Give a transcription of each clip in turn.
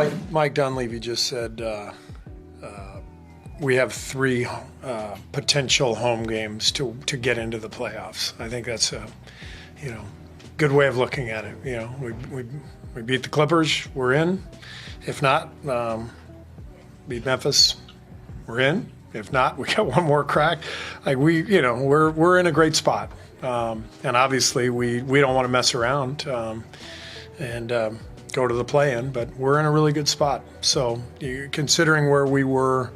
Like Mike Dunleavy just said, we have three potential home games to get into the playoffs. I think that's a good way of looking at it. We beat the Clippers, we're in. If not, beat Memphis, we're in. If not, we got one more crack. Like we're in a great spot, and obviously we don't want to mess around and go to the play-in, but we're in a really good spot. So considering where we were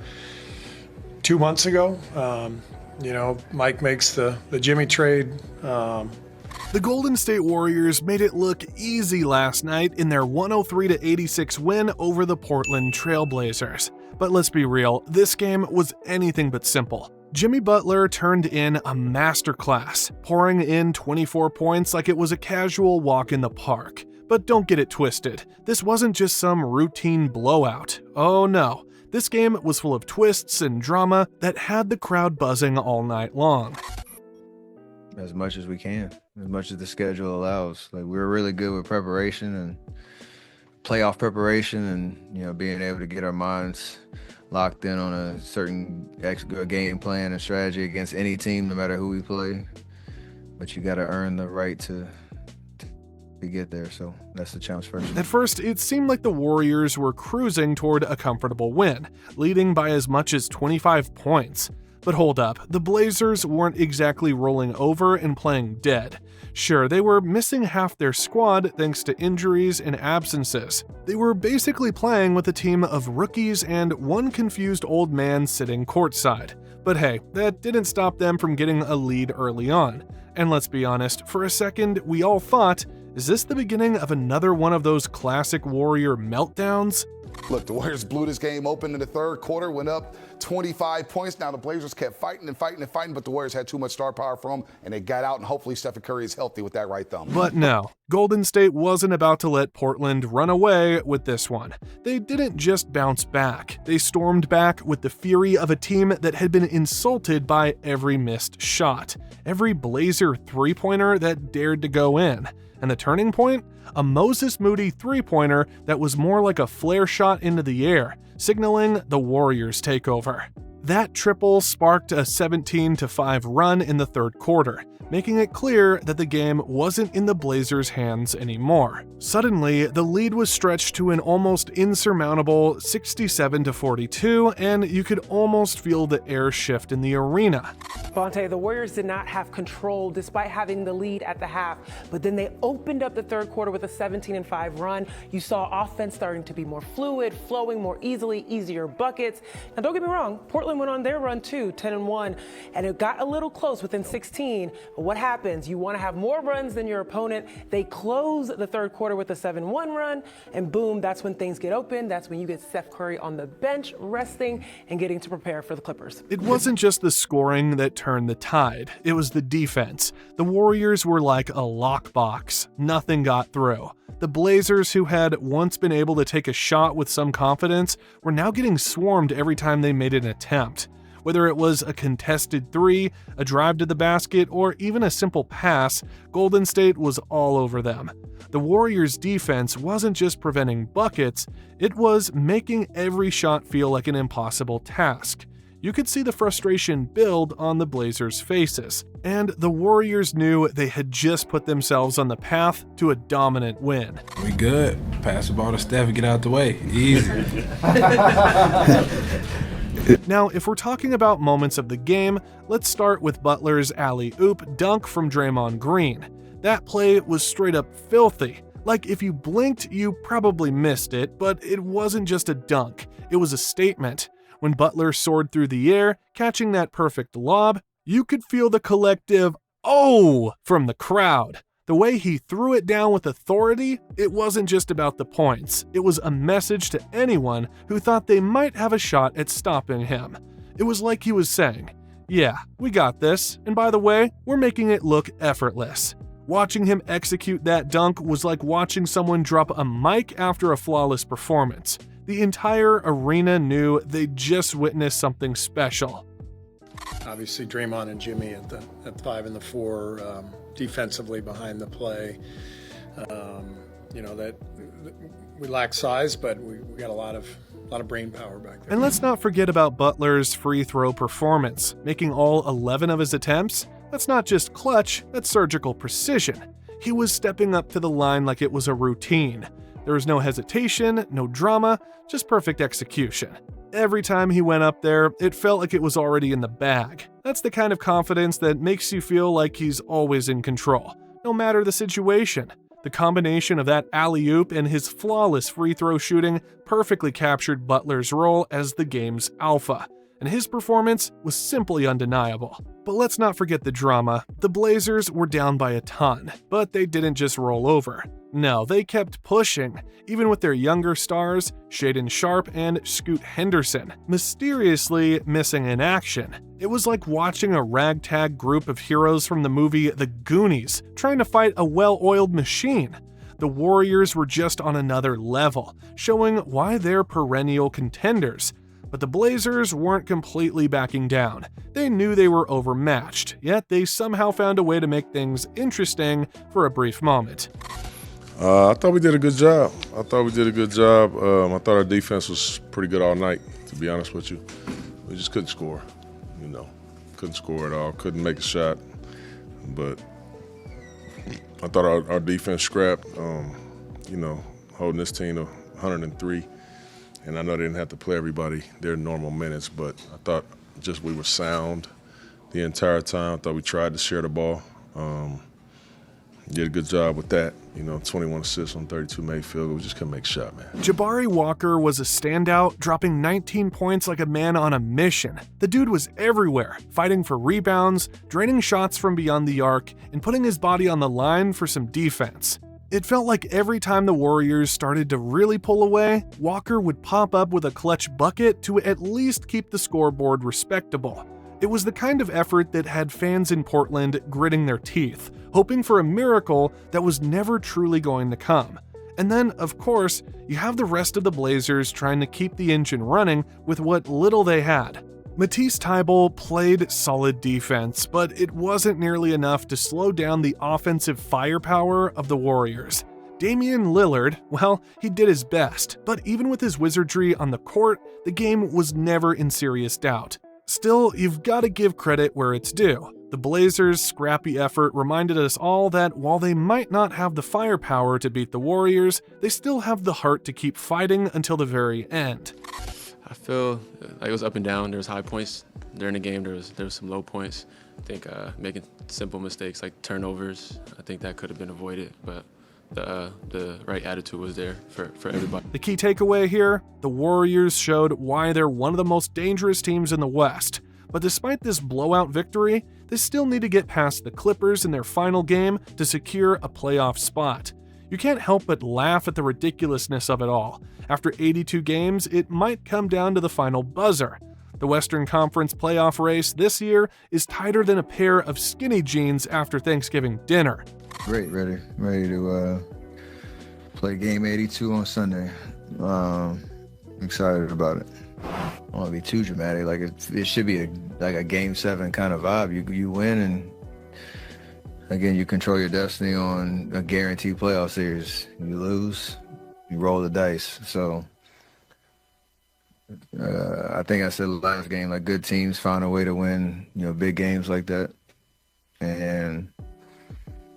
2 months ago, Mike makes the Jimmy trade. The Golden State Warriors made it look easy last night in their 103-86 win over the Portland Trail Blazers. But let's be real, this game was anything but simple. Jimmy Butler turned in a masterclass, pouring in 24 points like it was a casual walk in the park. But don't get it twisted, this wasn't just some routine blowout. Oh no, this game was full of twists and drama that had the crowd buzzing all night long. As much as we can, as much as the schedule allows. Like, we're really good with preparation and playoff preparation, and being able to get our minds locked in on a certain game plan and strategy against any team, no matter who we play. But you got to earn the right to get there, so that's the challenge first. At first, it seemed like the Warriors were cruising toward a comfortable win, leading by as much as 25 points. But hold up, the Blazers weren't exactly rolling over and playing dead. Sure, they were missing half their squad thanks to injuries and absences. They were basically playing with a team of rookies and one confused old man sitting courtside. But hey, that didn't stop them from getting a lead early on. And let's be honest, for a second, we all thought, is this the beginning of another one of those classic Warrior meltdowns? Look, the Warriors blew this game open in the third quarter, went up 25 points. Now the Blazers kept fighting and fighting and fighting, but the Warriors had too much star power for them, and they got out, and hopefully Stephen Curry is healthy with that right thumb. But no, Golden State wasn't about to let Portland run away with this one. They didn't just bounce back. They stormed back with the fury of a team that had been insulted by every missed shot, every Blazer three-pointer that dared to go in. And the turning point? A Moses Moody three-pointer that was more like a flare shot into the air, signaling the Warriors' takeover. That triple sparked a 17-5 run in the third quarter, making it clear that the game wasn't in the Blazers' hands anymore. Suddenly, the lead was stretched to an almost insurmountable 67-42, and you could almost feel the air shift in the arena. Bonte, the Warriors did not have control despite having the lead at the half, but then they opened up the third quarter with a 17-5 run. You saw offense starting to be more fluid, flowing more easily, easier buckets. Now don't get me wrong, Portland went on their run too, 10-1, and it got a little close within 16. But what happens? You want to have more runs than your opponent. They close the third quarter with a 7-1 run, and boom, that's when things get open. That's when you get Steph Curry on the bench, resting and getting to prepare for the Clippers. It wasn't just the scoring that turned the tide, it was the defense. The Warriors were like a lockbox. Nothing got through. The Blazers, who had once been able to take a shot with some confidence, were now getting swarmed every time they made an attempt. Whether it was a contested three, a drive to the basket, or even a simple pass, Golden State was all over them. The Warriors' defense wasn't just preventing buckets, it was making every shot feel like an impossible task. You could see the frustration build on the Blazers' faces, and the Warriors knew they had just put themselves on the path to a dominant win. We good. Pass the ball to Steph and get out the way. Easy. Now, if we're talking about moments of the game, let's start with Butler's alley-oop dunk from Draymond Green. That play was straight up filthy. Like, if you blinked, you probably missed it, but it wasn't just a dunk, it was a statement. When Butler soared through the air, catching that perfect lob, you could feel the collective "oh" from the crowd. The way he threw it down with authority, it wasn't just about the points. It was a message to anyone who thought they might have a shot at stopping him. It was like he was saying, yeah, we got this, and by the way, we're making it look effortless. Watching him execute that dunk was like watching someone drop a mic after a flawless performance. The entire arena knew they just witnessed something special. Obviously, Draymond and Jimmy at the 5 and the 4, defensively behind the play. That we lack size, but we got a lot of brain power back there. And let's not forget about Butler's free throw performance, making all 11 of his attempts. That's not just clutch, that's surgical precision. He was stepping up to the line like it was a routine. There was no hesitation, no drama, just perfect execution. Every time he went up there, it felt like it was already in the bag. That's the kind of confidence that makes you feel like he's always in control, no matter the situation. The combination of that alley-oop and his flawless free throw shooting perfectly captured Butler's role as the game's alpha, and his performance was simply undeniable. But let's not forget the drama. The Blazers were down by a ton, but they didn't just roll over. No, they kept pushing, even with their younger stars, Shaedon Sharpe and Scoot Henderson, mysteriously missing in action. It was like watching a ragtag group of heroes from the movie The Goonies trying to fight a well-oiled machine. The Warriors were just on another level, showing why they're perennial contenders. But the Blazers weren't completely backing down. They knew they were overmatched, yet they somehow found a way to make things interesting for a brief moment. I thought we did a good job. I thought our defense was pretty good all night, to be honest with you. We just couldn't score, Couldn't score at all, couldn't make a shot. But I thought our defense scrapped, holding this team to 103. And I know they didn't have to play everybody their normal minutes, but I thought just we were sound the entire time. I thought we tried to share the ball. Did a good job with that. 21 assists on 32 made field goals. We just couldn't make a shot, man. Jabari Walker was a standout, dropping 19 points like a man on a mission. The dude was everywhere, fighting for rebounds, draining shots from beyond the arc, and putting his body on the line for some defense. It felt like every time the Warriors started to really pull away, Walker would pop up with a clutch bucket to at least keep the scoreboard respectable. It was the kind of effort that had fans in Portland gritting their teeth, hoping for a miracle that was never truly going to come. And then, of course, you have the rest of the Blazers trying to keep the engine running with what little they had. Matisse Thybulle played solid defense, but it wasn't nearly enough to slow down the offensive firepower of the Warriors. Damian Lillard, well, he did his best, but even with his wizardry on the court, the game was never in serious doubt. Still, you've got to give credit where it's due. The Blazers' scrappy effort reminded us all that while they might not have the firepower to beat the Warriors, they still have the heart to keep fighting until the very end. I feel like it was up and down. There was high points during the game. There was some low points. I think making simple mistakes like turnovers, I think that could have been avoided, but the right attitude was there for everybody. The key takeaway here, the Warriors showed why they're one of the most dangerous teams in the West. But despite this blowout victory, they still need to get past the Clippers in their final game to secure a playoff spot. You can't help but laugh at the ridiculousness of it all. After 82 games, it might come down to the final buzzer. The Western Conference playoff race this year is tighter than a pair of skinny jeans after Thanksgiving dinner. Great, ready to play game 82 on Sunday. Excited about it. I don't want to be too dramatic. Like it should be a game 7 kind of vibe. You win, and again, you control your destiny on a guaranteed playoff series. You lose, you roll the dice. So I think I said last game, like good teams find a way to win, big games like that, and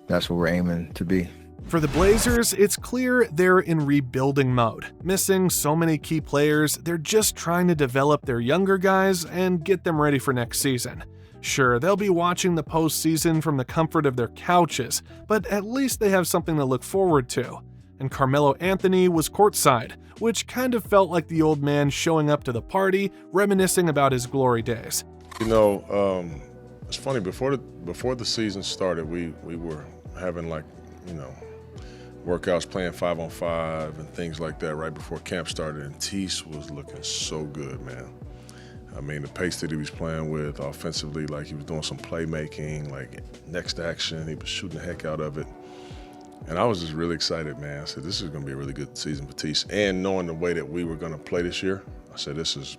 that's what we're aiming to be. For the Blazers, it's clear they're in rebuilding mode. Missing so many key players, they're just trying to develop their younger guys and get them ready for next season. Sure, they'll be watching the postseason from the comfort of their couches, but at least they have something to look forward to. And Carmelo Anthony was courtside, which kind of felt like the old man showing up to the party, reminiscing about his glory days. It's funny, before the season started, we were having workouts, playing 5-on-5 and things like that right before camp started, and Tease was looking so good, man. I mean, the pace that he was playing with offensively, like he was doing some playmaking, like next action, he was shooting the heck out of it. And I was just really excited, man. I said, this is going to be a really good season for Tease. And knowing the way that we were going to play this year, I said, this is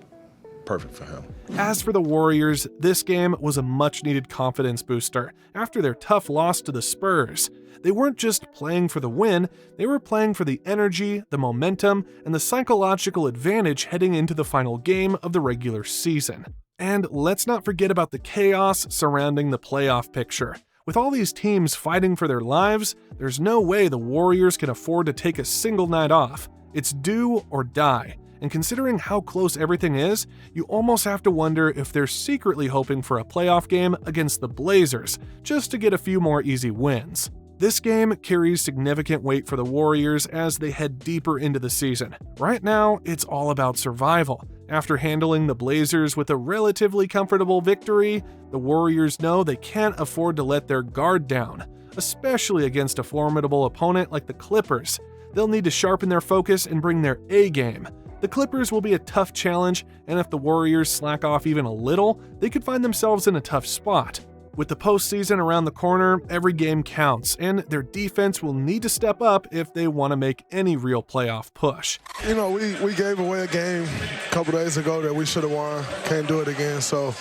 perfect for him. As for the Warriors, this game was a much-needed confidence booster after their tough loss to the Spurs. They weren't just playing for the win, they were playing for the energy, the momentum, and the psychological advantage heading into the final game of the regular season. And let's not forget about the chaos surrounding the playoff picture. With all these teams fighting for their lives, there's no way the Warriors can afford to take a single night off. It's do or die. And considering how close everything is, you almost have to wonder if they're secretly hoping for a playoff game against the Blazers, just to get a few more easy wins. This game carries significant weight for the Warriors as they head deeper into the season. Right now, it's all about survival. After handling the Blazers with a relatively comfortable victory, the Warriors know they can't afford to let their guard down, especially against a formidable opponent like the Clippers. They'll need to sharpen their focus and bring their A game. The Clippers will be a tough challenge, and if the Warriors slack off even a little, they could find themselves in a tough spot. With the postseason around the corner, every game counts, and their defense will need to step up if they want to make any real playoff push. You know, we gave away a game a couple days ago that we should have won. Can't do it again, so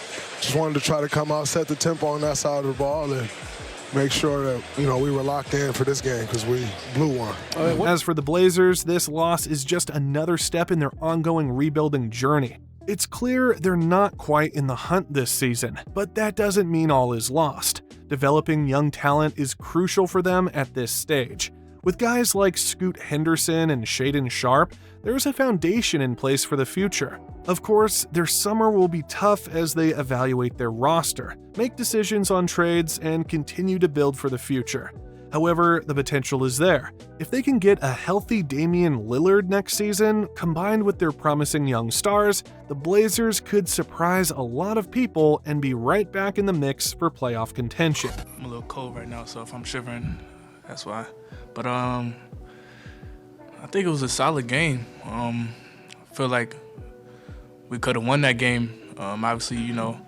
just wanted to try to come out, set the tempo on that side of the ball, and make sure that, we were locked in for this game because we blew one. As for the Blazers, this loss is just another step in their ongoing rebuilding journey. It's clear they're not quite in the hunt this season, but that doesn't mean all is lost. Developing young talent is crucial for them at this stage. With guys like Scoot Henderson and Shaedon Sharpe, there's a foundation in place for the future. Of course, their summer will be tough as they evaluate their roster, make decisions on trades, and continue to build for the future. However, the potential is there. If they can get a healthy Damian Lillard next season, combined with their promising young stars, the Blazers could surprise a lot of people and be right back in the mix for playoff contention. I'm a little cold right now, so if I'm shivering, that's why. But I think it was a solid game. I feel like we could have won that game. Obviously, the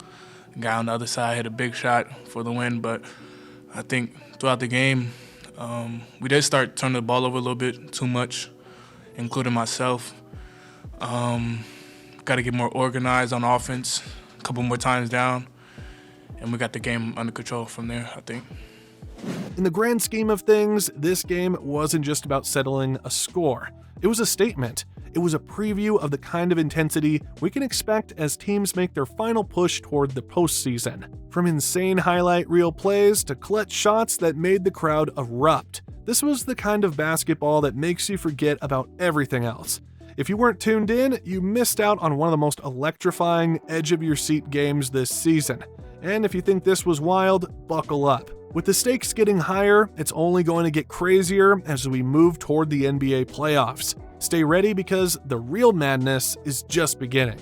guy on the other side hit a big shot for the win, but I think throughout the game, we did start turning the ball over a little bit too much, including myself. Got to get more organized on offense, a couple more times down, and we got the game under control from there, I think. In the grand scheme of things, this game wasn't just about settling a score. It was a statement. It was a preview of the kind of intensity we can expect as teams make their final push toward the postseason. From insane highlight reel plays to clutch shots that made the crowd erupt. This was the kind of basketball that makes you forget about everything else. If you weren't tuned in, you missed out on one of the most electrifying, edge-of-your-seat games this season. And if you think this was wild, buckle up. With the stakes getting higher, it's only going to get crazier as we move toward the NBA playoffs. Stay ready because the real madness is just beginning.